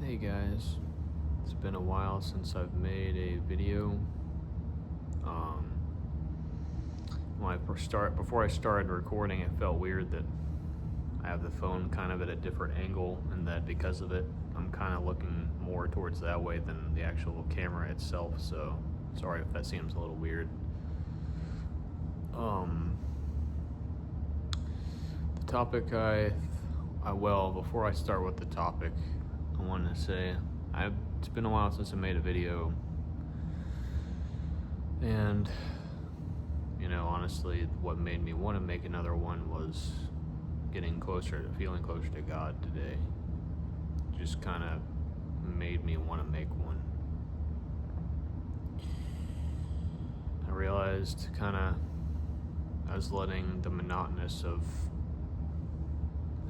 Hey guys, it's been a while since I've made a video. Um, before I started recording, it felt weird that I have the phone kind of at a different angle, and that because of it, I'm kind of looking more towards that way than the actual camera itself. So sorry if that seems a little weird. The topic before I start with the topic, I wanted to say it's been a while since I made a video, and honestly, what made me want to make another one was feeling closer to God today. Just kind of made me want to make one. I realized I was letting the monotonous of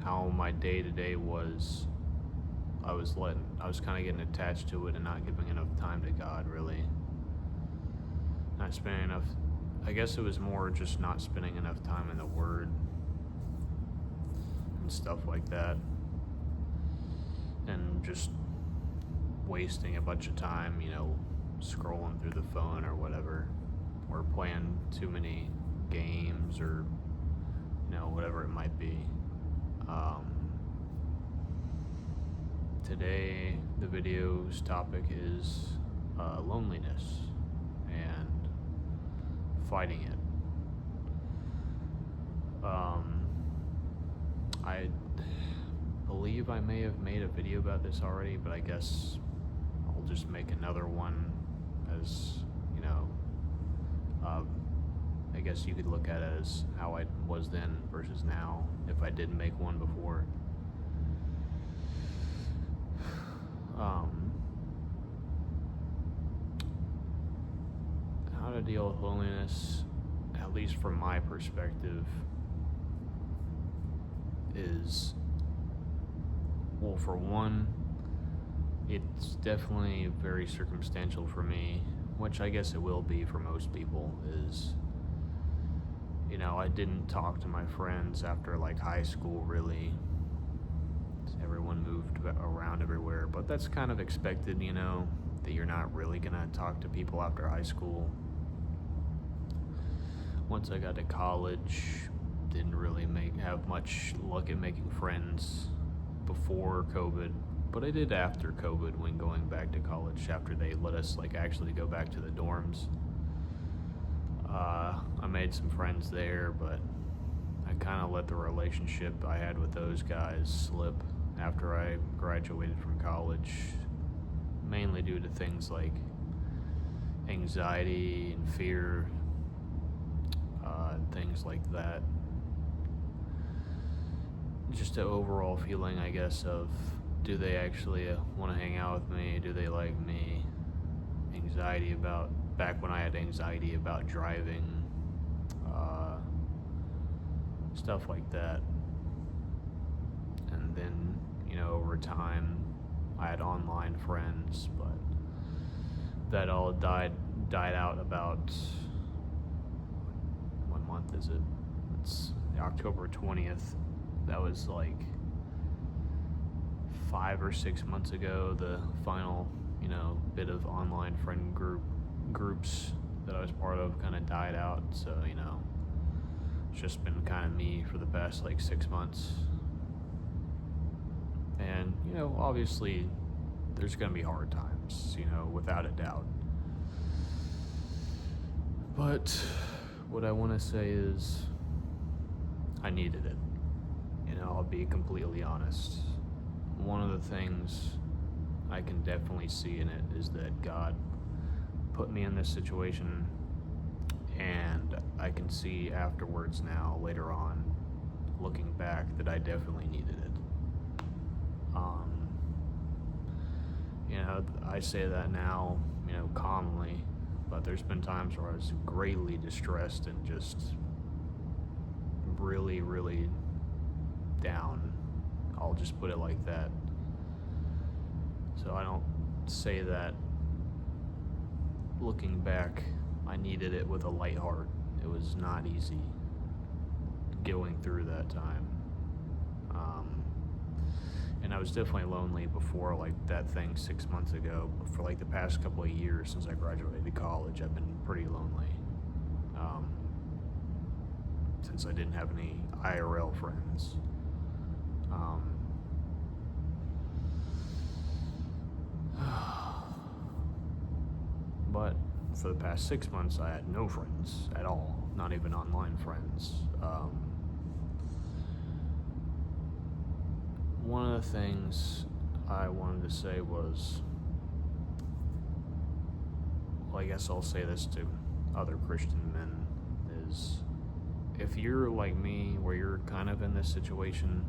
how my day-to-day was, I was kind of getting attached to it and not giving enough time to God, really. Not spending enough, I guess it was more just not spending enough time in the Word and stuff like that. And just wasting a bunch of time, scrolling through the phone or whatever, or playing too many games or, whatever it might be. Today, the video's topic is loneliness and fighting it. I believe I may have made a video about this already, but I guess I'll just make another one as, I guess you could look at it as how I was then versus now, if I didn't make one before. How to deal with loneliness, at least from my perspective, is, well, for one, it's definitely very circumstantial for me, which I guess it will be for most people, is, I didn't talk to my friends after high school, really. Everyone moved around everywhere, but that's kind of expected, that you're not really gonna talk to people after high school. Once I got to college, didn't really have much luck at making friends before COVID, but I did after COVID when going back to college, after they let us actually go back to the dorms. I made some friends there, but I kind of let the relationship I had with those guys slip after I graduated from college, mainly due to things like anxiety and fear, things like that. Just an overall feeling, I guess, of, do they actually want to hang out with me? Do they like me? Back when I had anxiety about driving, stuff like that. And then, over time, I had online friends, but that all died out about, what month is it? It's October 20th. That was 5 or 6 months ago, the final, bit of online friend groups that I was part of kind of died out. So, it's just been kind of me for the past 6 months. And, obviously there's going to be hard times, without a doubt. But what I want to say is I needed it. I'll be completely honest. One of the things I can definitely see in it is that God put me in this situation, and I can see afterwards now, later on, looking back, that I definitely needed it. I say that now, calmly, but there's been times where I was greatly distressed and just really, really down. I'll just put it like that. So I don't say that looking back, I needed it with a light heart. It was not easy going through that time. And I was definitely lonely before, like, that thing 6 months ago. But for, like, the past couple of years since I graduated college, I've been pretty lonely. Since I didn't have any IRL friends. But for the past 6 months, I had no friends at all, not even online friends. One of the things I wanted to say was, well, I guess I'll say this to other Christian men, is if you're like me, where you're kind of in this situation,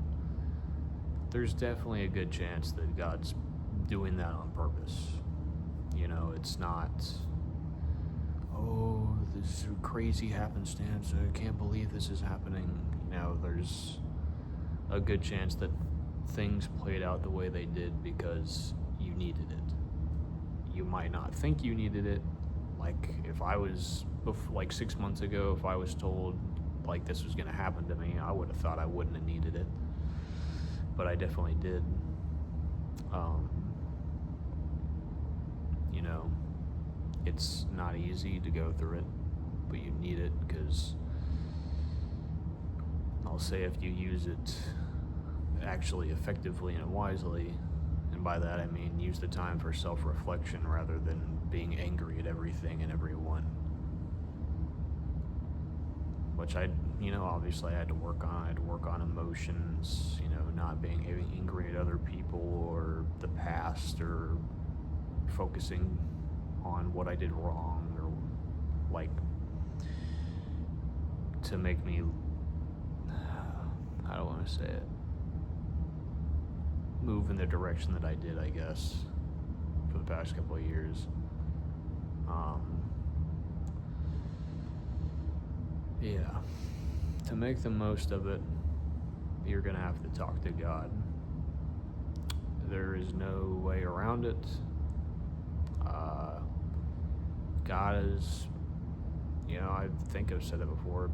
there's definitely a good chance that God's doing that on purpose. You know, it's not, oh, this is a crazy happenstance, I can't believe this is happening. You know, there's a good chance that things played out the way they did because you needed it. You might not think you needed it. Like, if I was, like 6 months ago, if I was told, like, this was going to happen to me, I would have thought I wouldn't have needed it. But I definitely did. You know, it's not easy to go through it, but you need it, because I'll say if you use it actually effectively and wisely, and by that I mean use the time for self-reflection rather than being angry at everything and everyone, which obviously I had to work on. I had to work on emotions, not being angry at other people or the past, or focusing on what I did wrong, or like to make me, I don't want to say it, move in the direction that I did, I guess, for the past couple of years. Yeah, to make the most of it, you're gonna have to talk to God. There is no way around it. God is, I think I've said it before,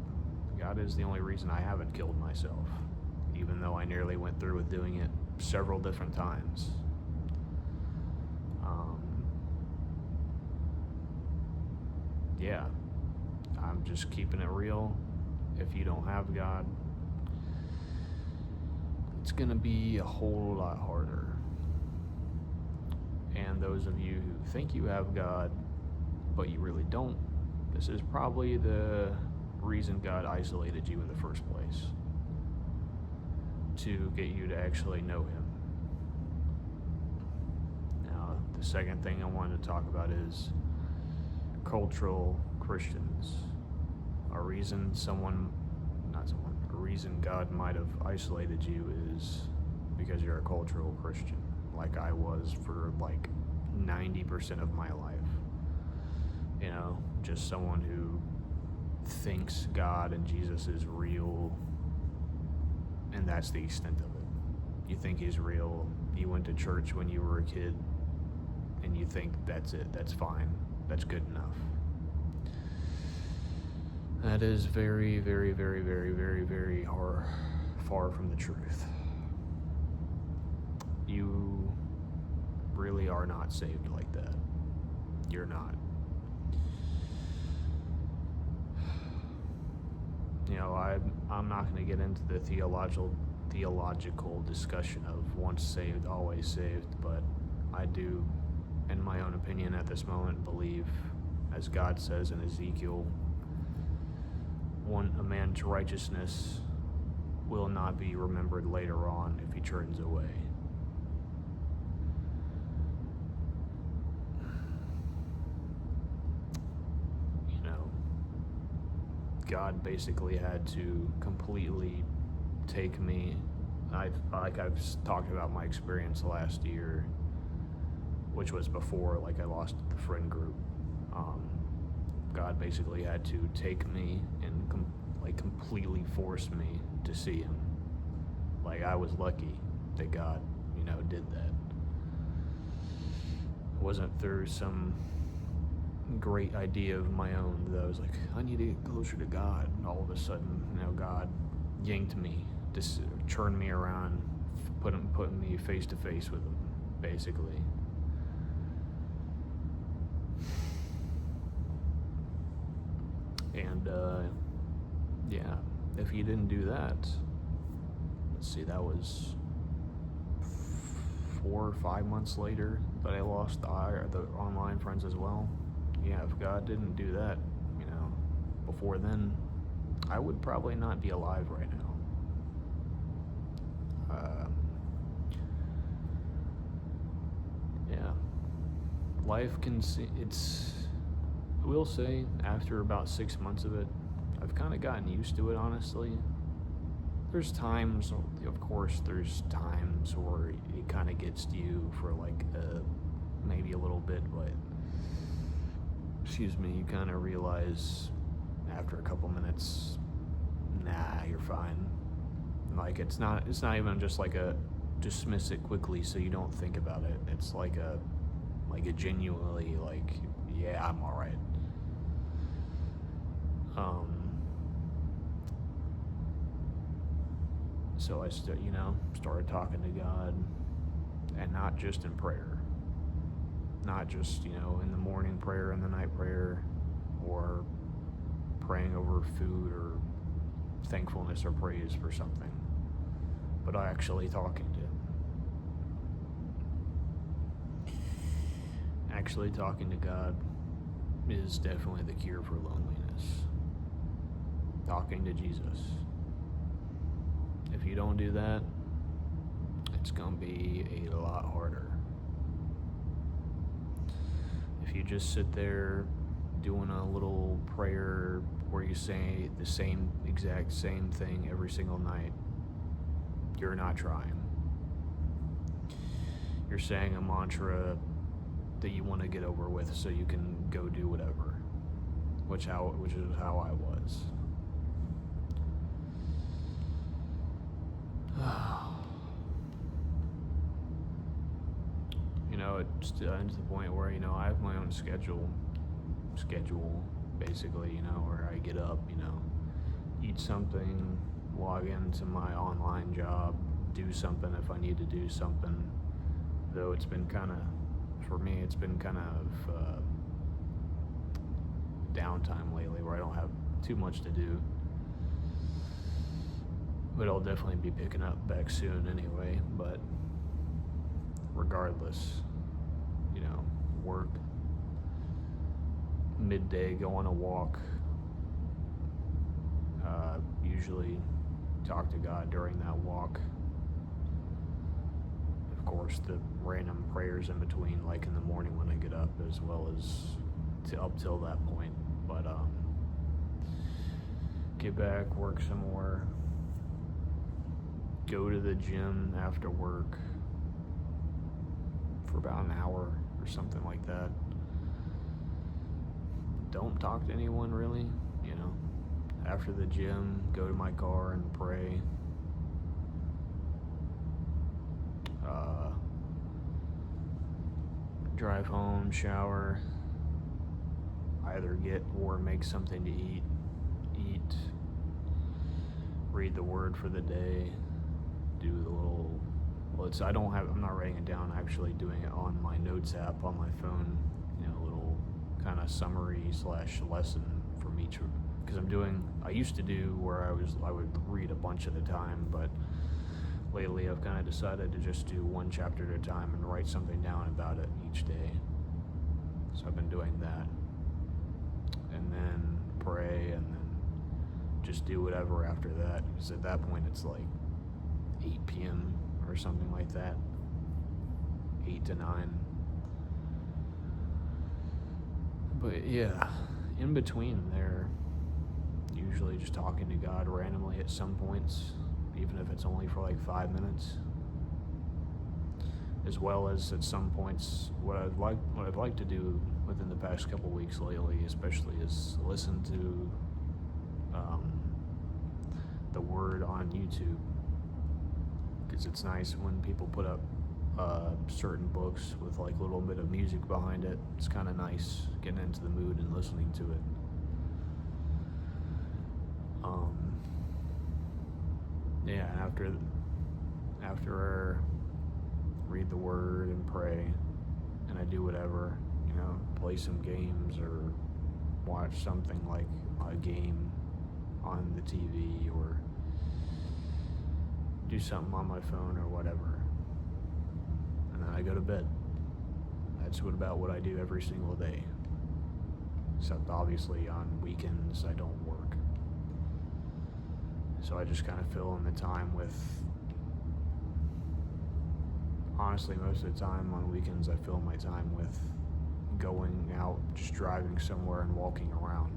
God is the only reason I haven't killed myself, even though I nearly went through with doing it several different times. Yeah, I'm just keeping it real. If you don't have God, it's gonna be a whole lot harder. And those of you who think you have God, but you really don't, this is probably the reason God isolated you in the first place, to get you to actually know Him. Now, the second thing I wanted to talk about is cultural Christians. A reason God might have isolated you is because you're a cultural Christian, like I was for like 90% of my life. Just someone who thinks God and Jesus is real, and that's the extent of it. You think He's real, you went to church when you were a kid, and you think that's it, that's fine, that's good enough. That is very, very, very, very, very, very far from the truth. You really are not saved like that. You're not. I'm not going to get into the theological discussion of once saved, always saved, but I do, in my own opinion at this moment, believe, as God says in Ezekiel, a man's righteousness will not be remembered later on if he turns away. God basically had to completely take me. I've talked about my experience last year, which was before I lost the friend group. God basically had to take me and completely force me to see Him. I was lucky that God, did that. It wasn't through some great idea of my own that I was like, I need to get closer to God, and all of a sudden, God yanked me, just turned me around, putting me face to face with him, basically. And yeah, if he didn't do that, let's see, that was 4 or 5 months later that I lost the online friends as well. Yeah, if God didn't do that, before then, I would probably not be alive right now. Yeah, life can see, I will say, after about 6 months of it, I've kind of gotten used to it, honestly. There's times, of course, where it kind of gets to you for like maybe a little bit, but you kind of realize after a couple minutes, nah, you're fine. Like it's not even just like a dismiss it quickly so you don't think about it. It's like a genuinely like, yeah, I'm all right. So I started talking to God, and not just in prayer, not just in the morning prayer and the night prayer, or praying over food or thankfulness or praise for something, but actually talking to him. Actually talking to God is definitely the cure for loneliness. Talking to Jesus. If you don't do that, it's going to be a lot harder. If you just sit there doing a little prayer where you say the exact same thing every single night, you're not trying. You're saying a mantra that you want to get over with so you can go do whatever, which is how I was. It's to the point where I have my own schedule basically, where I get up, eat something, log into my online job, do something if I need to do something. Though it's been kind of downtime lately where I don't have too much to do. But I'll definitely be picking up back soon anyway. But regardless, work, midday, go on a walk, usually talk to God during that walk. Of course, the random prayers in between, like in the morning when I get up, as well as up till that point. But get back, work some more, go to the gym after work for about an hour or something like that. Don't talk to anyone really, After the gym, go to my car and pray. Drive home, shower, either get or make something to eat, read the word for the day, do the little, I'm not writing it down, actually doing it on my notes app on my phone, little kind of summary / lesson from each, because I used to do where I would read a bunch at a time, but lately I've kind of decided to just do one chapter at a time and write something down about it each day. So I've been doing that, and then pray, and then just do whatever after that, because at that point it's like 8 p.m. or something like that, 8 to 9. But yeah, in between there, usually just talking to God randomly at some points, even if it's only for like 5 minutes, as well as at some points what I'd like to do within the past couple weeks lately, especially, is listen to the Word on YouTube, because it's nice when people put up certain books with like a little bit of music behind it. It's kind of nice getting into the mood and listening to it. Yeah, after I read the word and pray, and I do whatever, play some games or watch something like a game on the TV or do something on my phone or whatever, and then I go to bed. That's about what I do every single day, except obviously on weekends I don't work, so I just kind of fill in the time with, honestly, most of the time on weekends I fill my time with going out, just driving somewhere and walking around.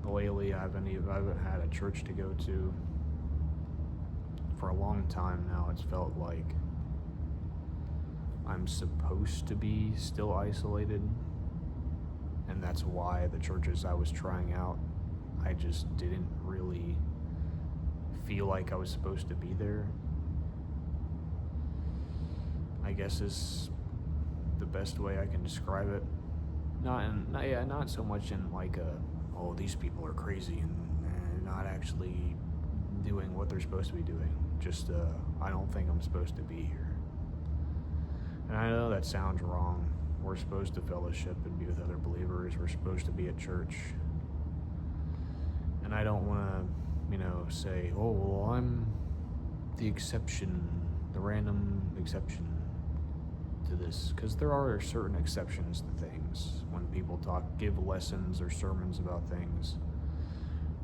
Lately I haven't had a church to go to for a long time now. It's felt like I'm supposed to be still isolated, and that's why the churches I was trying out, I just didn't really feel like I was supposed to be there, I guess is the best way I can describe it. Not so much in like these people are crazy and they're not actually doing what they're supposed to be doing. Just I don't think I'm supposed to be here. And I know that sounds wrong. We're supposed to fellowship and be with other believers. We're supposed to be at church. And I don't want to, say, oh, well, I'm the exception, the random exception to this. Because there are certain exceptions to things. When people give lessons or sermons about things,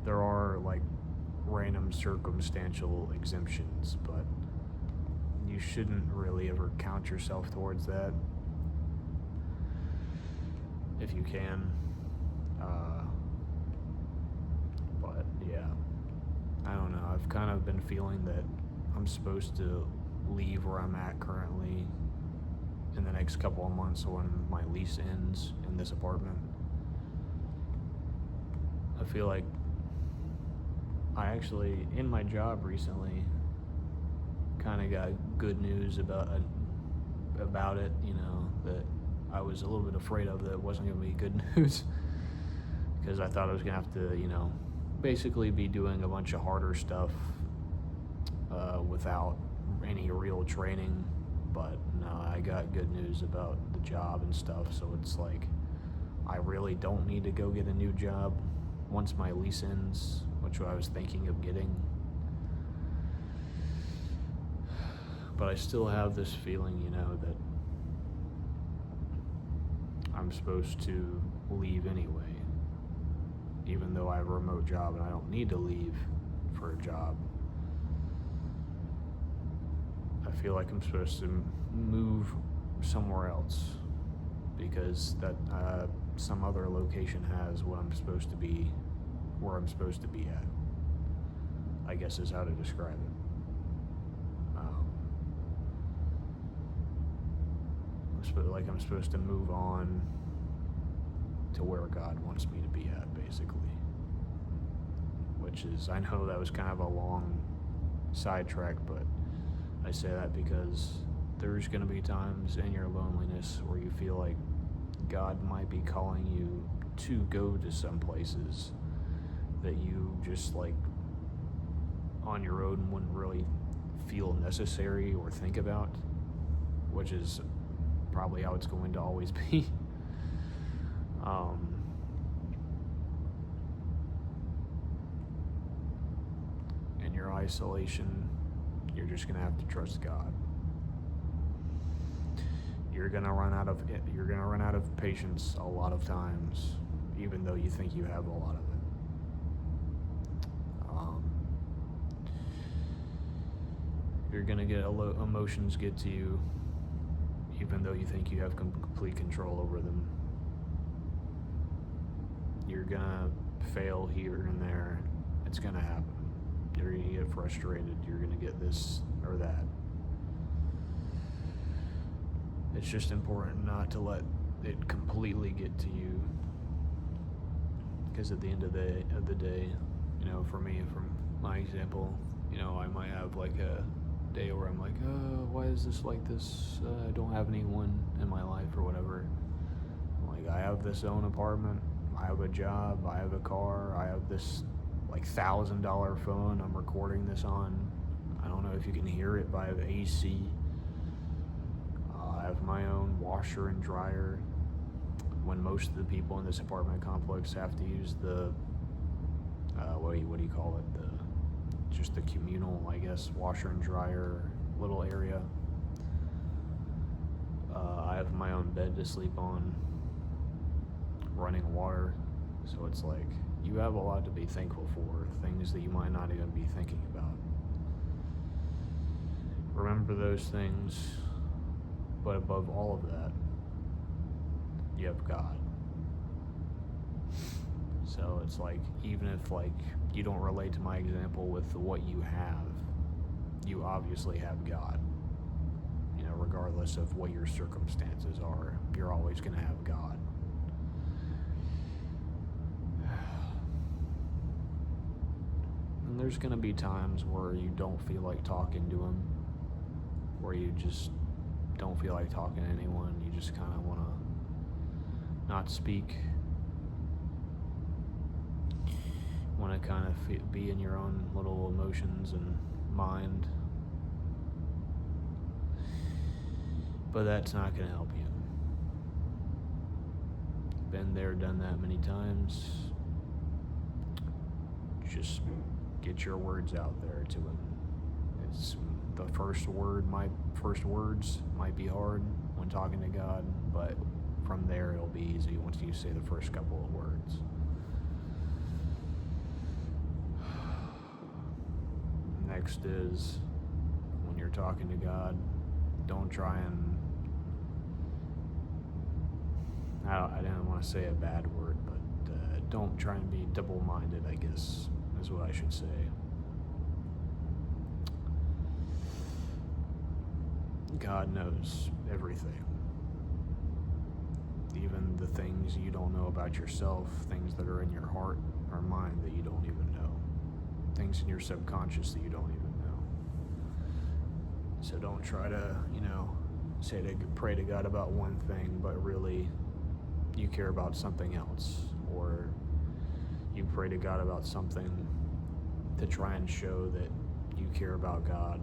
there are like random circumstantial exemptions, but you shouldn't really ever count yourself towards that if you can. But yeah, I don't know. I've kind of been feeling that I'm supposed to leave where I'm at currently in the next couple of months when my lease ends in this apartment. I feel like I actually, in my job recently, kind of got good news about it, that I was a little bit afraid of, that it wasn't going to be good news, because I thought I was going to have to, basically be doing a bunch of harder stuff without any real training. But no, I got good news about the job and stuff, so it's like I really don't need to go get a new job once my lease ends, which I was thinking of getting. But I still have this feeling, that I'm supposed to leave anyway, even though I have a remote job and I don't need to leave for a job. I feel like I'm supposed to move somewhere else because that some other location has what I'm supposed to be, where I'm supposed to be at, I guess is how to describe it. I'm supposed to move on to where God wants me to be at, basically. Which is, I know that was kind of a long sidetrack, but I say that because there's going to be times in your loneliness where you feel like God might be calling you to go to some places that you just like on your own wouldn't really feel necessary or think about, which is probably how it's going to always be. In your isolation, you're just gonna have to trust God. You're gonna run out of patience a lot of times, even though you think you have a lot of it. You're gonna get emotions get to you, even though you think you have complete control over them. You're gonna fail here and there. It's gonna happen. You're gonna get frustrated. You're gonna get this or that. It's just important not to let it completely get to you, because at the end of the day, for me, from my example, I might have like a day where I'm like, why is this like this? I don't have anyone in my life or whatever. Like, I have this own apartment, I have a job, I have a car, I have this like $1,000 phone I'm recording this on. I don't know if you can hear it by the AC. I have my own washer and dryer, when most of the people in this apartment complex have to use the what do you call it, just the communal, I guess, washer and dryer little area. I have my own bed to sleep on, running water, so it's like you have a lot to be thankful for, things that you might not even be thinking about. Remember those things, but above all of that, you have God. So it's like, even if like you don't relate to my example with what you have, you obviously have God. You know, regardless of what your circumstances are, you're always going to have God. And there's going to be times where you don't feel like talking to him, where you just don't feel like talking to anyone. You just kind of want to not speak, want to kind of be in your own little emotions and mind. But that's not going to help you. Been there, done that many times. Just get your words out there to him. It's the first words might be hard when talking to God, but from there it'll be easy once you say the first couple of words. Next is, when you're talking to God, don't try and, I didn't want to say a bad word, but don't try and be double-minded, I guess, is what I should say. God knows everything. Even the things you don't know about yourself, things that are in your heart or mind that you don't even know. Things in your subconscious that you don't even know. So don't try to, pray to God about one thing, but really you care about something else. Or you pray to God about something to try and show that you care about God,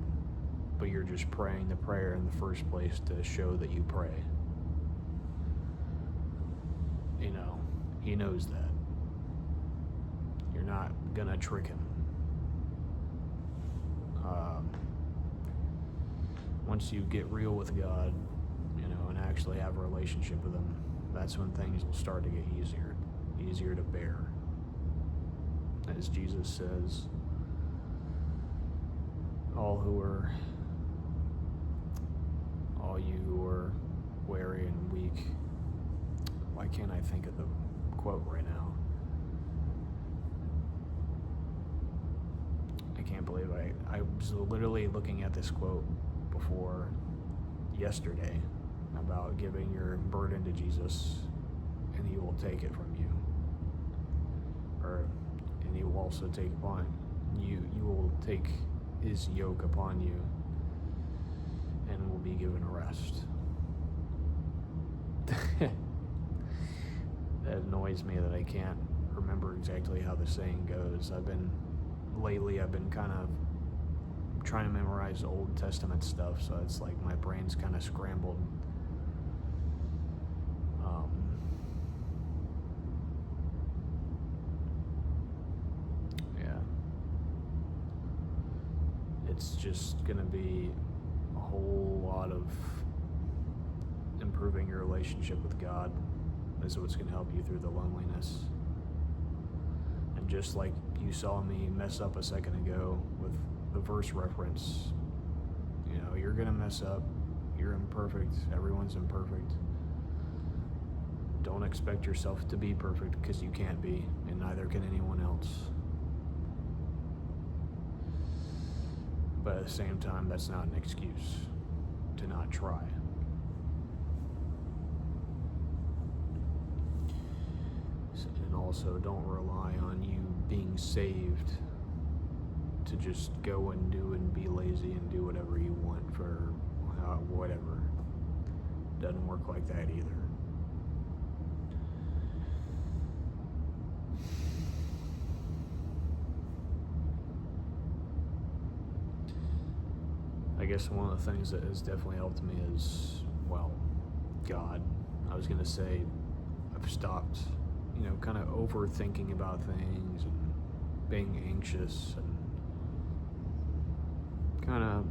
but you're just praying the prayer in the first place to show that you pray. He knows that. You're not gonna trick him. Once you get real with God, and actually have a relationship with him, that's when things will start to get easier to bear. As Jesus says, all you who are weary and weak. Why can't I think of the quote right now? I can't believe I was literally looking at this quote before yesterday about giving your burden to Jesus and he will take it from you. And he will also take upon you. You will take his yoke upon you and will be given rest. That annoys me that I can't remember exactly how the saying goes. I've been kind of trying to memorize Old Testament stuff, so it's like my brain's kind of scrambled. It's just going to be a whole lot of improving your relationship with God is what's going to help you through the loneliness. And just like you saw me mess up a second ago with the verse reference, you're going to mess up. You're imperfect. Everyone's imperfect. Don't expect yourself to be perfect, because you can't be, and neither can anyone else. But at the same time, that's not an excuse to not try. And also, don't rely on you being saved to just go and do and be lazy and do whatever you want for whatever. Doesn't work like that either. guess one of the things that has definitely helped me is, well, God. I was going to say I've stopped, kind of overthinking about things and being anxious and kind of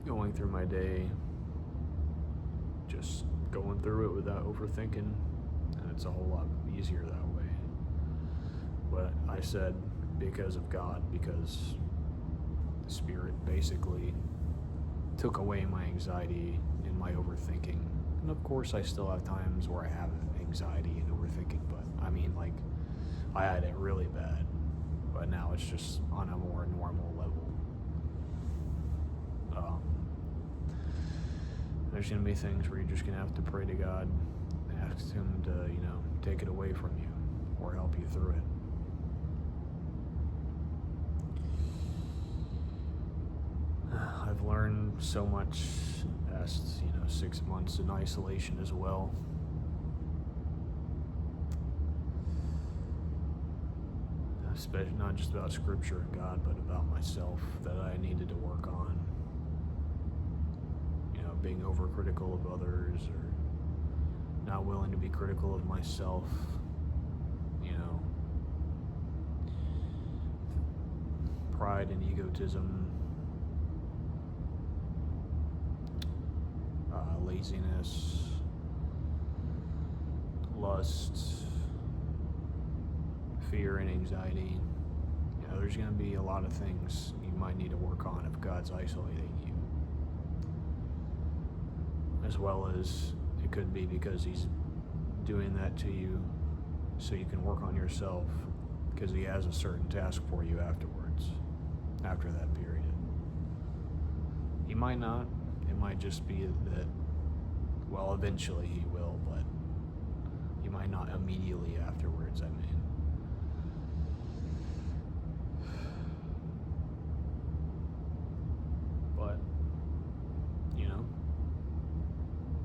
going through my day, just going through it without overthinking, and it's a whole lot easier that way. But I said because of God, because the Spirit basically took away my anxiety and my overthinking. And of course I still have times where I have anxiety and overthinking, but I mean, like, I had it really bad, but now it's just on a more normal level. There's going to be things where you're just going to have to pray to God and ask Him to, take it away from you or help you through it. I've learned so much past, 6 months in isolation as well. Especially not just about Scripture and God, but about myself that I needed to work on. Being overcritical of others or not willing to be critical of myself. Pride and egotism, laziness, lust, fear and anxiety. There's going to be a lot of things you might need to work on if God's isolating you. As well as it could be because He's doing that to you so you can work on yourself, because He has a certain task for you afterwards, after that period. He might not. It might just be that, well, eventually He will, but He might not immediately afterwards, I mean. But,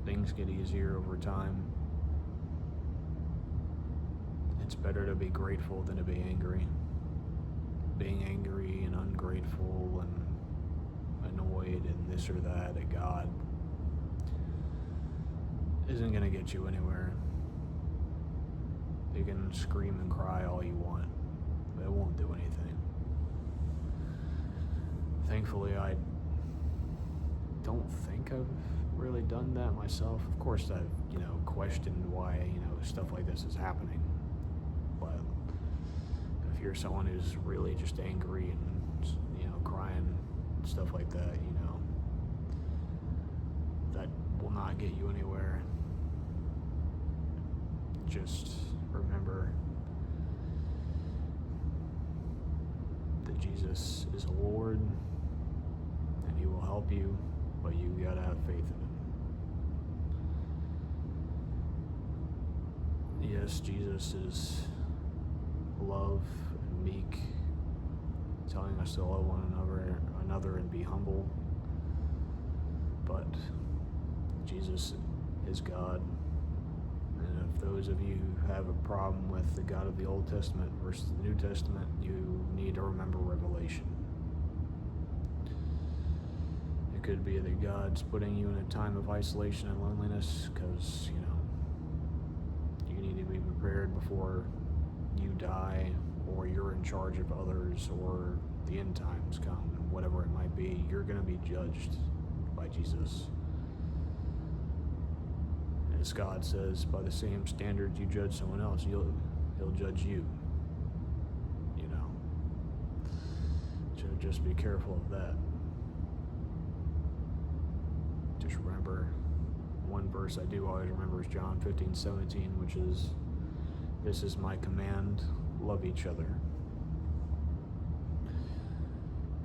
things get easier over time. It's better to be grateful than to be angry. Being angry and ungrateful and annoyed and this or that at God isn't going to get you anywhere. You can scream and cry all you want, but it won't do anything. Thankfully, I don't think I've really done that myself. Of course, I've, questioned why, stuff like this is happening. But if you're someone who's really just angry and, crying, stuff like that, that will not get you anywhere. Just remember that Jesus is a Lord and He will help you, but you gotta have faith in Him. Yes, Jesus is love and meek, telling us to love one another and be humble. But Jesus is God. And if those of you who have a problem with the God of the Old Testament versus the New Testament, you need to remember Revelation. It could be that God's putting you in a time of isolation and loneliness because, you need to be prepared before you die, or you're in charge of others, or the end times come, whatever it might be. You're going to be judged by Jesus. As God says, by the same standards you judge someone else, He'll judge you. So just be careful of that. Just remember, one verse I do always remember is John 15:17, which is, "This is my command, love each other."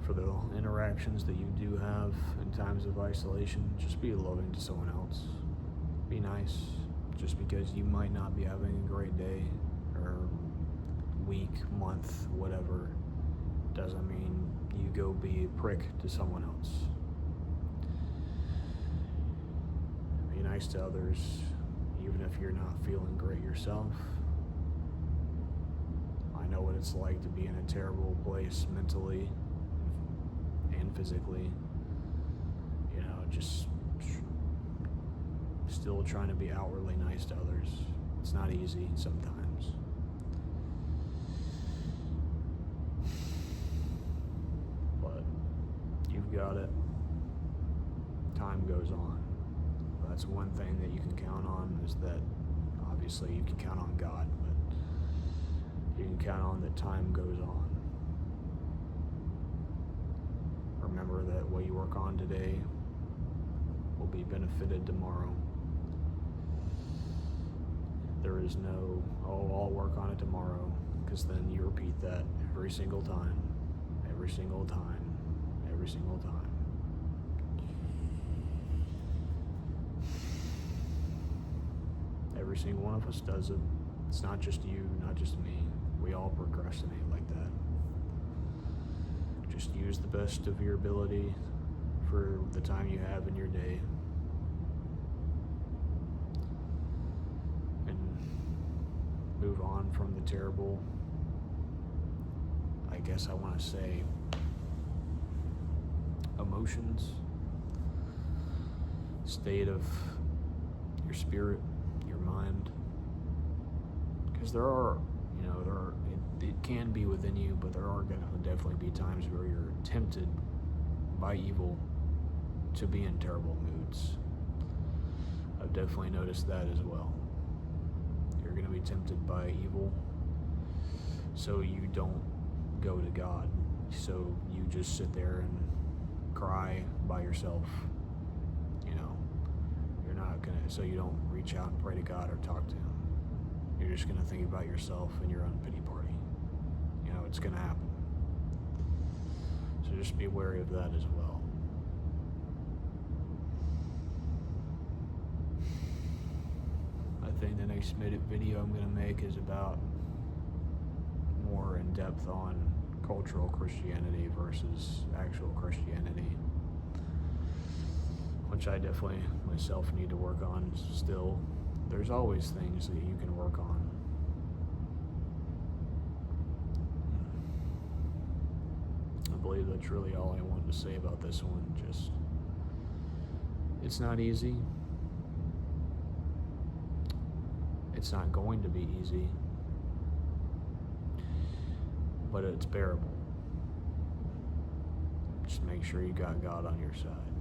For the interactions that you do have in times of isolation, just be loving to someone else. Be nice. Just because you might not be having a great day or week, month, whatever, doesn't mean you go be a prick to someone else. Be nice to others, even if you're not feeling great yourself. I know what it's like to be in a terrible place mentally and physically. still trying to be outwardly nice to others. It's not easy sometimes. But you've got it. Time goes on. That's one thing that you can count on, is that obviously you can count on God, but you can count on that time goes on. Remember that what you work on today will be benefited tomorrow. There is no, oh, I'll work on it tomorrow, because then you repeat that every single time, every single time, every single time. Every single one of us does it. It's not just you, not just me. We all procrastinate like that. Just use the best of your ability for the time you have in your day. And move on from the terrible, I guess I want to say, emotions, state of your spirit, your mind. Because it can be within you, but there are going to definitely be times where you're tempted by evil to be in terrible moods. I've definitely noticed that as well. You're going to be tempted by evil, so you don't go to God. So you just sit there and cry by yourself. You're not going to, so you don't reach out and pray to God or talk to Him. You're just going to think about yourself and your own pity party. It's going to happen. So just be wary of that as well. I think the next video I'm going to make is about more in depth on cultural Christianity versus actual Christianity, which I definitely myself need to work on still. There's always things that you can work on. I believe that's really all I wanted to say about this one. Just, it's not easy. It's not going to be easy, but it's bearable. Just make sure you got God on your side.